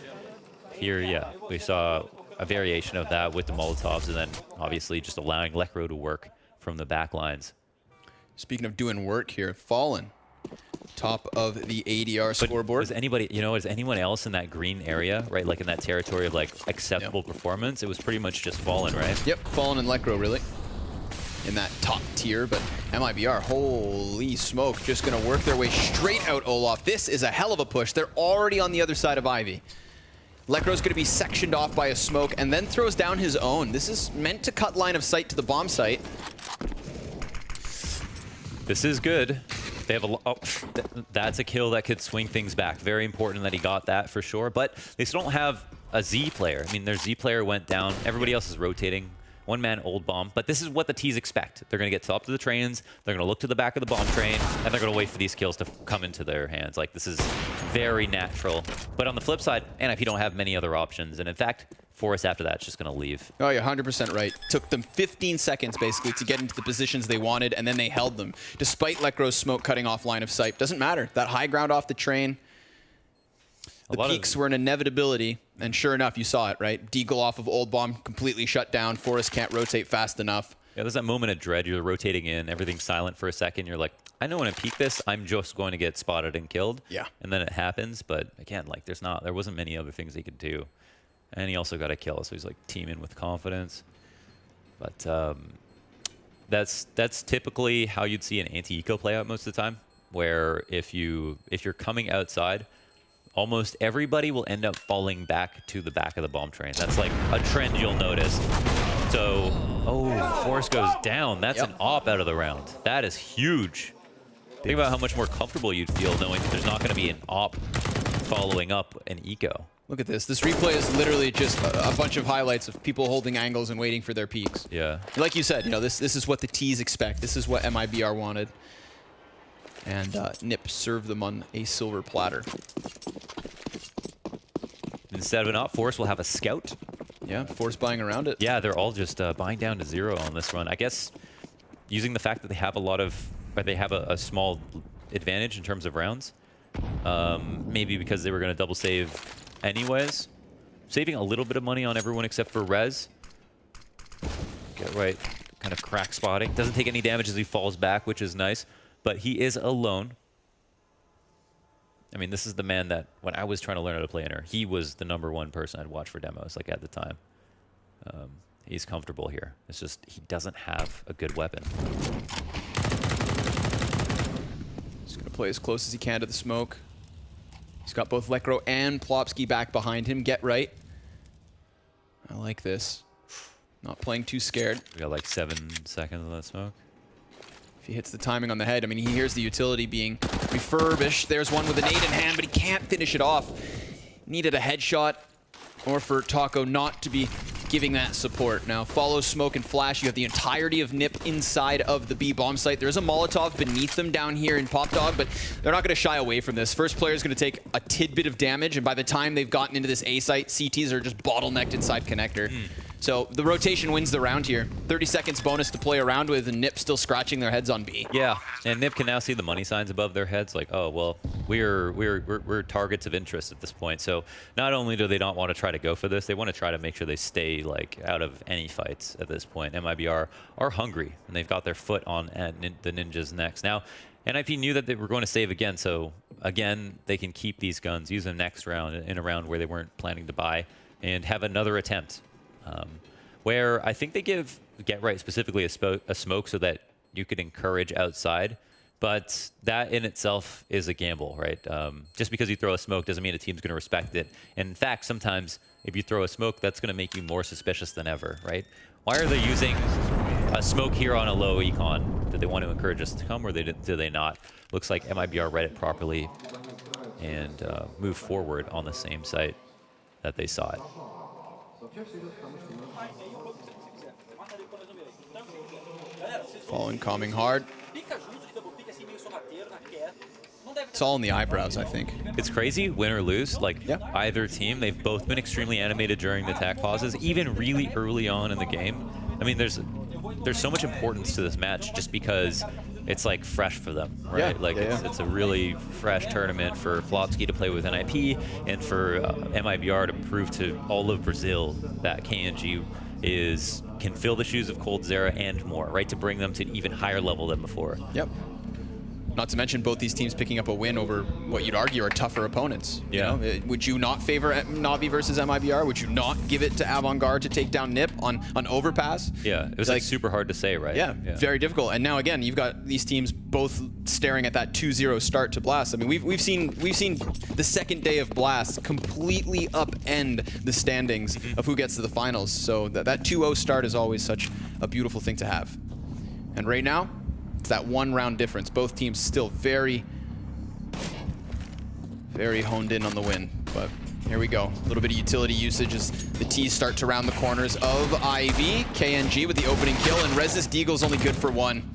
S1: Here, yeah, we saw a variation of that with the Molotovs, and then obviously just allowing Lekro to work from the back lines.
S2: Speaking of doing work here, Fallen. Top of the ADR scoreboard.
S1: Was anybody, you know, is anyone else in that green area, right? Like in that territory of like acceptable performance? It was pretty much just Fallen, right?
S2: Yep, Fallen and Lekro really in that top tier, but MIBR, holy smoke, just gonna work their way straight out Olaf. This is a hell of a push. They're already on the other side of Ivy. Lekro's gonna be sectioned off by a smoke and then throws down his own. This is meant to cut line of sight to the bomb site.
S1: This is good. They have that's a kill that could swing things back. Very important that he got that for sure. But they still don't have a Z player. I mean, their Z player went down. Everybody else is rotating. One man old bomb. But this is what the T's expect. They're going to get top to the trains. They're going to look to the back of the bomb train, and they're going to wait for these kills to come into their hands. Like, this is very natural. But on the flip side, NIP don't have many other options. And in fact, Forrest after that is just going to leave.
S2: Oh, you're 100% right. Took them 15 seconds, basically, to get into the positions they wanted, and then they held them. Despite Lekro's smoke cutting off line of sight. Doesn't matter. That high ground off the train. The peaks were an inevitability, and sure enough, you saw it, right? Deagle off of Old Bomb, completely shut down. Forrest can't rotate fast enough.
S1: Yeah, there's that moment of dread. You're rotating in, everything's silent for a second. You're like, I know when I peek this, I'm just going to get spotted and killed. Yeah. And then it happens, but again, like there wasn't many other things he could do. And he also got a kill, so he's like teaming with confidence. But that's typically how you'd see an anti-eco play out most of the time, where if you're coming outside, almost everybody will end up falling back to the back of the bomb train. That's like a trend you'll notice. So, oh, Forrest goes down. That's an op out of the round. That is huge. Think about how much more comfortable you'd feel knowing that there's not going to be an op following up an eco.
S2: Look at this. This replay is literally just a bunch of highlights of people holding angles and waiting for their peaks.
S1: Yeah.
S2: Like you said, you know, this is what the T's expect. This is what MIBR wanted. And Nip served them on a silver platter.
S1: Instead of an op, Forrest will have a scout.
S2: Yeah, force buying around it.
S1: Yeah, they're all just buying down to 0 on this run. I guess using the fact that they have a lot of, or they have a small advantage in terms of rounds. Maybe because they were going to double save anyways. Saving a little bit of money on everyone except for Rez. Get right, kind of crack spotting. Doesn't take any damage as he falls back, which is nice. But he is alone. I mean, this is the man that, when I was trying to learn how to play Inner, he was the #1 person I'd watch for demos, like, at the time. He's comfortable here. It's just, he doesn't have a good weapon.
S2: He's going to play as close as he can to the smoke. He's got both Lekro and Plopsky back behind him. Get right. I like this. Not playing too scared.
S1: We got like 7 seconds on that smoke.
S2: If he hits the timing on the head, I mean, he hears the utility being refurbished. There's one with a nade in hand, but he can't finish it off. Needed a headshot, or for Taco not to be giving that support. Now, follow smoke and flash. You have the entirety of Nip inside of the B bomb site. There's a Molotov beneath them down here in Pop Dog, but they're not going to shy away from this. First player is going to take a tidbit of damage, and by the time they've gotten into this A site, CTs are just bottlenecked inside connector. So the rotation wins the round here. 30 seconds bonus to play around with, and Nip still scratching their heads on B.
S1: Yeah, and Nip can now see the money signs above their heads. Like, oh well, we're targets of interest at this point. So not only do they not want to try to go for this, they want to try to make sure they stay like out of any fights at this point. MIBR are hungry, and they've got their foot on the Ninjas next. Now, NIP knew that they were going to save again, so again they can keep these guns, use them next round in a round where they weren't planning to buy, and have another attempt. Where I think they give Get Right specifically a smoke so that you could encourage outside, but that in itself is a gamble, right? Just because you throw a smoke doesn't mean a team's going to respect it. And in fact, sometimes if you throw a smoke, that's going to make you more suspicious than ever, right? Why are they using a smoke here on a low econ? Did they want to encourage us to come, or do they not? Looks like MIBR read it properly and moved forward on the same site that they saw it.
S2: Fallen calming hard. It's all in the eyebrows, I think.
S1: It's crazy, win or lose. Like, either team, they've both been extremely animated during the attack pauses, even really early on in the game. I mean, there's so much importance to this match just because it's like fresh for them, right? It's a really fresh tournament for Plopsky to play with NIP and for MIBR to prove to all of Brazil that KNG can fill the shoes of Coldzera and more, right? To bring them to an even higher level than before.
S2: Yep. Not to mention both these teams picking up a win over what you'd argue are tougher opponents.
S1: Yeah.
S2: You know, would you not favor Navi versus MIBR? Would you not give it to Avantgarde to take down Nip on Overpass?
S1: Yeah, it was like super hard to say, right?
S2: Yeah, very difficult. And now again, you've got these teams both staring at that 2-0 start to Blast. I mean, we've seen the second day of Blast completely upend the standings of who gets to the finals. So that 2-0 start is always such a beautiful thing to have. And right now, it's that 1 round difference. Both teams still very, very honed in on the win. But here we go. A little bit of utility usage as the T's start to round the corners of IV. KNG with the opening kill, and Resist Deagle's only good for 1.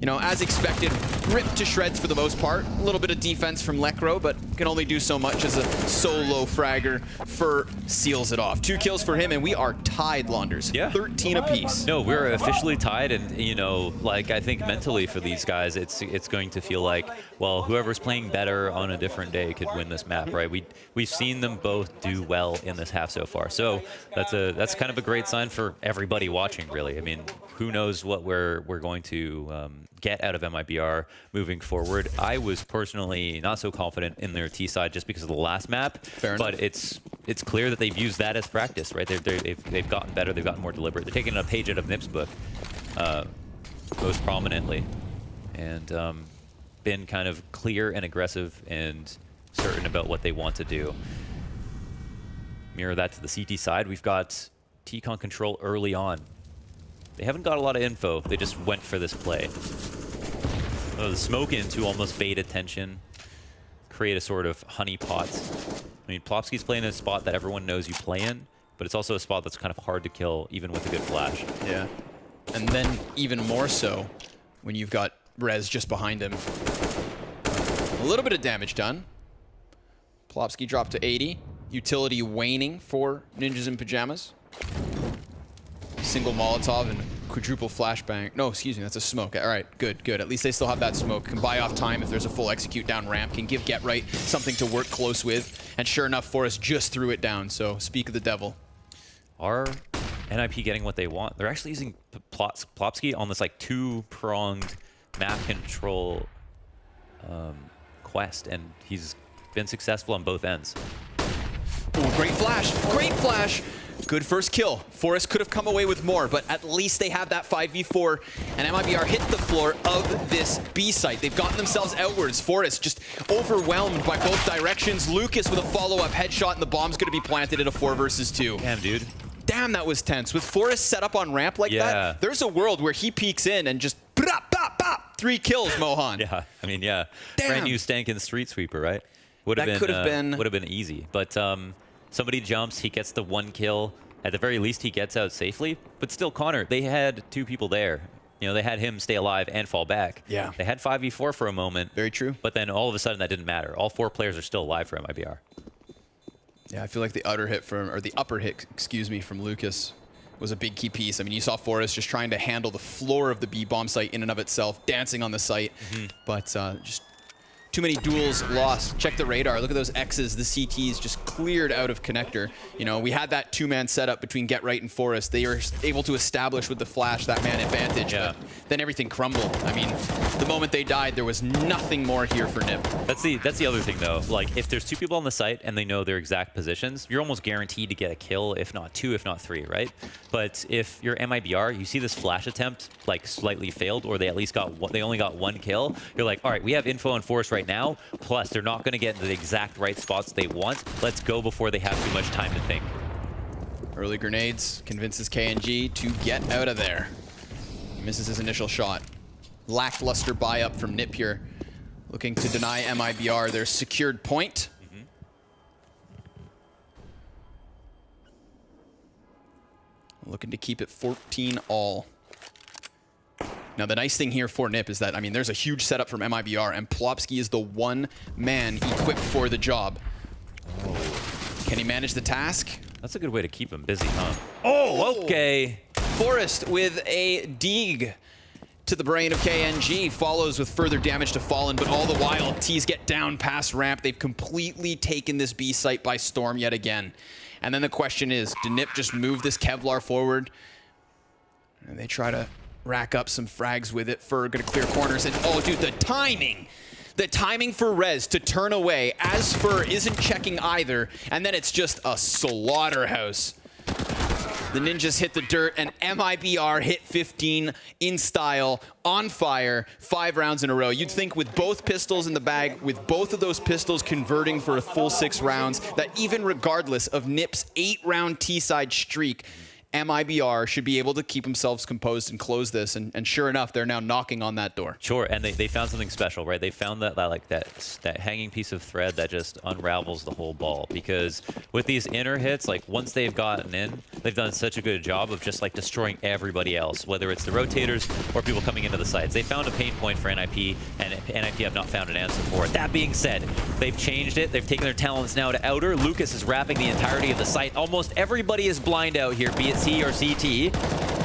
S2: You know, as expected, ripped to shreds for the most part. A little bit of defense from Lekro, but can only do so much as a solo fragger. Fur seals it off. 2 kills for him, and we are tied, Launders.
S1: Yeah.
S2: 13 apiece.
S1: No, we're officially tied, and you know, like, I think mentally for these guys, it's going to feel like, well, whoever's playing better on a different day could win this map, right? We've seen them both do well in this half so far, so that's kind of a great sign for everybody watching, really. I mean, who knows what we're going to get out of MIBR moving forward. I was personally not so confident in their T side just because of the last map.
S2: Fair enough.
S1: But it's clear that they've used that as practice, right? They've gotten better. They've gotten more deliberate. They're taking a page out of Nip's book, most prominently, and been kind of clear and aggressive and certain about what they want to do. Mirror that to the CT side. We've got T-Con control early on. They haven't got a lot of info. They just went for this play. The smoke in to almost bait attention, create a sort of honey pot. I mean, Plopsky's playing in a spot that everyone knows you play in, but it's also a spot that's kind of hard to kill, even with a good flash.
S2: Yeah. And then even more so when you've got Rez just behind him. A little bit of damage done. Plopsky dropped to 80. Utility waning for Ninjas in Pajamas. Single Molotov and quadruple flashbang. No, excuse me, that's a smoke. All right, good, good. At least they still have that smoke. Can buy off time if there's a full execute down ramp. Can give GetRight something to work close with. And sure enough, Forest just threw it down. So speak of the devil.
S1: Are NIP getting what they want? They're actually using Plopsky on this like two-pronged map control quest, and he's been successful on both ends.
S2: Ooh, great flash, great flash. Good first kill. Forest could have come away with more, but at least they have that 5v4, and MIBR hit the floor of this B site. They've gotten themselves outwards. Forest just overwhelmed by both directions. Lucas with a follow-up headshot, and the bomb's going to be planted in a 4 versus 2.
S1: Damn, dude.
S2: Damn, that was tense. With Forest set up on ramp like that, there's a world where he peeks in and just bop, bop, bop, 3 kills, Mohan.
S1: Yeah, I mean, yeah.
S2: Damn.
S1: Brand new stankin' street sweeper, right? Would have been easy, but somebody jumps, he gets the 1 kill. At the very least, he gets out safely. But still, Connor, they had 2 people there. You know, they had him stay alive and fall back.
S2: Yeah.
S1: They had 5v4 for a moment.
S2: Very true.
S1: But then all of a sudden, that didn't matter. All 4 players are still alive for MIBR.
S2: Yeah, I feel like the upper hit, excuse me, from Lucas was a big key piece. I mean, you saw Forrest just trying to handle the floor of the B bomb site in and of itself, dancing on the site, but just too many duels lost. Check the radar. Look at those X's. The CTs just cleared out of connector. You know, we had that 2-man setup between GetRight and Forest. They were able to establish with the flash that man advantage, but then everything crumbled. I mean, the moment they died, there was nothing more here for Nip.
S1: That's the other thing, though. Like, if there's 2 people on the site and they know their exact positions, you're almost guaranteed to get a kill, if not 2, if not 3, right? But if you're MIBR, you see this flash attempt, like, slightly failed, or they at least they only got 1 kill, you're like, all right, we have info on Forest right now, plus they're not going to get into the exact right spots they want. Let's go before they have too much time to think.
S2: Early grenades convinces KNG to get out of there. He misses his initial shot. Lackluster buy-up from Nip here, looking to deny MIBR their secured point. Looking to keep it 14-all. Now, the nice thing here for Nip is that, I mean, there's a huge setup from MIBR, and Plopsky is the one man equipped for the job. Can he manage the task?
S1: That's a good way to keep him busy, huh? Oh, okay.
S2: Forest with a dig to the brain of KNG, follows with further damage to Fallen, but all the while, T's get down past ramp. They've completely taken this B site by storm yet again. And then the question is, do Nip just move this Kevlar forward? And they try to rack up some frags with it. Fur gonna clear corners, and oh, dude, the timing for Rez to turn away as Fur isn't checking either, and then it's just a slaughterhouse. The Ninjas hit the dirt, and MIBR hit 15 in style, on fire, 5 rounds in a row. You'd think with both pistols in the bag, with both of those pistols converting for a full 6 rounds, that even regardless of Nip's 8-round T-side streak, MIBR should be able to keep themselves composed and close this, and sure enough, they're now knocking on that door.
S1: Sure, and they found something special, right? They found that hanging piece of thread that just unravels the whole ball, because with these inner hits, like once they've gotten in, they've done such a good job of just like destroying everybody else, whether it's the rotators or people coming into the sites. They found a pain point for NIP, and NIP have not found an answer for it. That being said, they've changed it. They've taken their talents now to outer. Lucas is wrapping the entirety of the site. Almost everybody is blind out here, be it C or CT,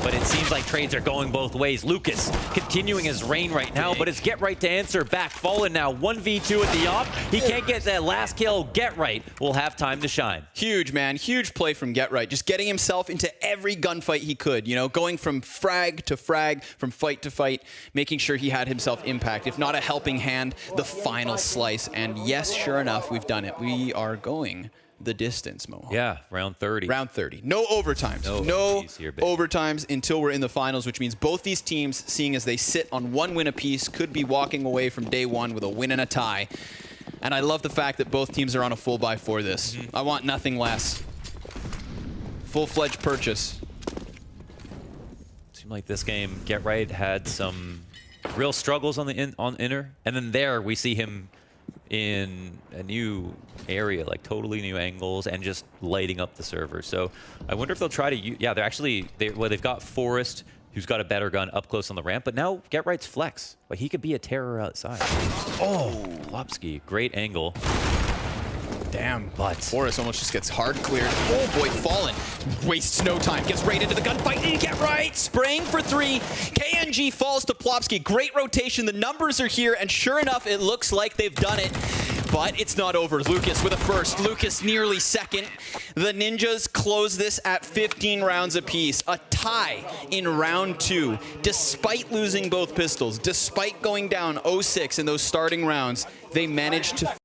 S1: but it seems like trades are going both ways. Lucas continuing his reign right now, but it's GetRight to answer back. Fallen now 1v2 at the op. He can't get that last kill. GetRight will have time to shine.
S2: Huge, man. Huge play from GetRight. Just getting himself into every gunfight he could, you know, going from frag to frag, from fight to fight, making sure he had himself impact. If not a helping hand, the final slice. And yes, sure enough, we've done it. We are going the distance, Mohan.
S1: Yeah, round 30.
S2: Round 30. No overtimes. No overtimes until we're in the finals, which means both these teams, seeing as they sit on 1 win apiece, could be walking away from day 1 with a win and a tie. And I love the fact that both teams are on a full buy for this. I want nothing less. Full-fledged purchase.
S1: Seemed like this game, GetRight had some real struggles on the inner, and then there we see him in a new area, like totally new angles, and just lighting up the server. So I wonder if they'll try to yeah, they've got Forest, who's got a better gun up close on the ramp, but now GetRight's flex. Like, he could be a terror outside. Oh, Plopsky, great angle.
S2: Damn, but Forest almost just gets hard cleared. Oh boy, Fallen wastes no time, gets right into the gunfight, and get right, spraying for 3. KNG falls to Plopsky. Great rotation, the numbers are here, and sure enough, it looks like they've done it. But it's not over. Lucas with a first. Lucas nearly second. The Ninjas close this at 15 rounds apiece. A tie in round 2. Despite losing both pistols, despite going down 0-6 in those starting rounds, they managed to